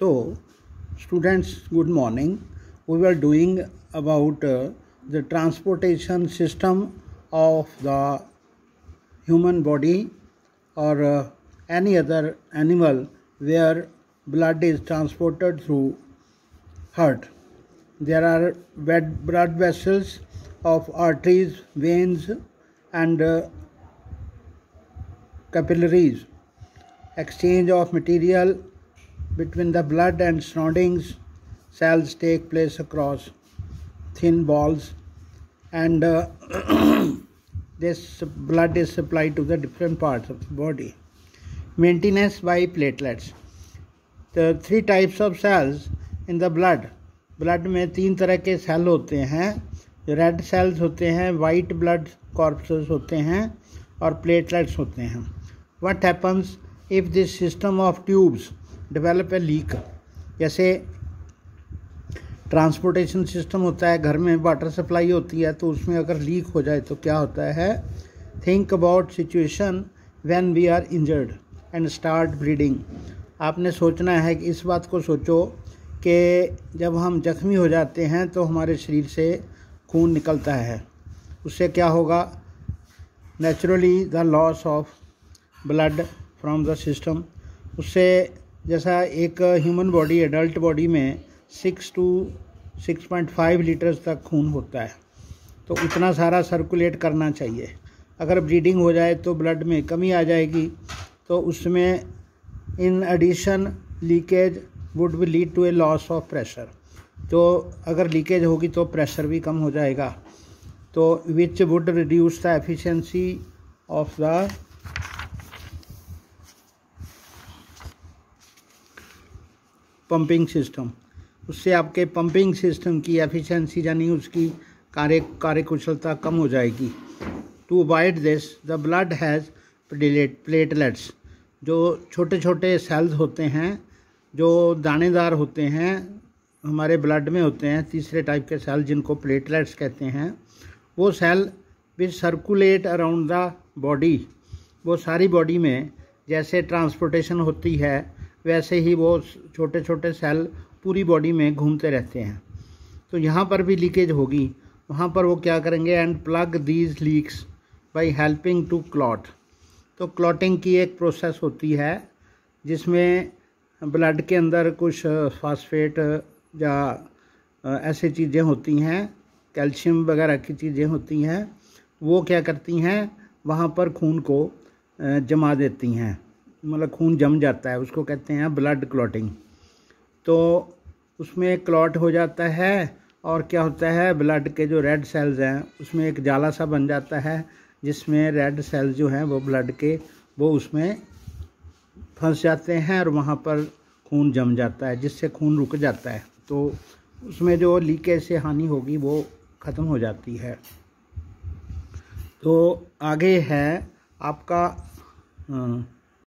So, students, good morning. We were doing about the transportation system of the human body or any other animal where blood is transported through heart. There are blood vessels of arteries, veins and capillaries. Exchange of material between the blood and surroundings cells take place across thin walls, and this blood is supplied to the different parts of the body. Maintenance by platelets. The three types of cells in the blood. Blood में तीन तरह के cell होते हैं. Red cells होते हैं, white blood corpses होते हैं और प्लेटलेट्स होते हैं. What happens if this system of tubes develop a leak. जैसे ट्रांसपोर्टेशन सिस्टम होता है, घर में वाटर सप्लाई होती है, तो उसमें अगर लीक हो जाए तो क्या होता है. Think about situation when we are injured and start bleeding. आपने सोचना है कि इस बात को सोचो कि जब हम जख्मी हो जाते हैं तो हमारे शरीर से खून निकलता है. उससे क्या होगा. Naturally the loss of blood from the system. उससे जैसा एक ह्यूमन बॉडी, एडल्ट बॉडी में 6 to 6.5 लीटर्स तक खून होता है, तो उतना सारा सर्कुलेट करना चाहिए. अगर ब्लीडिंग हो जाए तो ब्लड में कमी आ जाएगी, तो उसमें in addition leakage would be lead to a loss of pressure. तो अगर लीकेज होगी तो प्रेशर भी कम हो जाएगा, तो which would reduce the efficiency of the pumping system. उससे आपके पंपिंग सिस्टम की एफिशिएंसी यानी उसकी कार्यकुशलता कम हो जाएगी. To avoid this the blood has platelets. जो छोटे छोटे सेल्स होते हैं, जो दानेदार होते हैं, हमारे ब्लड में होते हैं तीसरे टाइप के सेल जिनको प्लेटलेट्स कहते हैं. वो cell which circulate around the body. वो सारी बॉडी में जैसे ट्रांसपोर्टेशन होती है वैसे ही वो छोटे छोटे सेल पूरी बॉडी में घूमते रहते हैं. तो यहाँ पर भी लीकेज होगी, वहाँ पर वो क्या करेंगे, and plug these leaks by helping to clot. तो क्लॉटिंग की एक प्रोसेस होती है जिसमें ब्लड के अंदर कुछ फास्फेट या ऐसी चीज़ें होती हैं, कैल्शियम वगैरह की चीज़ें होती हैं, वो क्या करती हैं, वहाँ पर खून को जमा देती हैं. मतलब खून जम जाता है, उसको कहते हैं ब्लड क्लॉटिंग. तो उसमें क्लॉट हो जाता है और क्या होता है, ब्लड के जो रेड सेल्स हैं उसमें एक जाला सा बन जाता है जिसमें रेड सेल्स जो हैं वो ब्लड के वो उसमें फंस जाते हैं और वहाँ पर खून जम जाता है, जिससे खून रुक जाता है. तो उसमें जो लीकेज से हानि होगी वो ख़त्म हो जाती है. तो आगे है आपका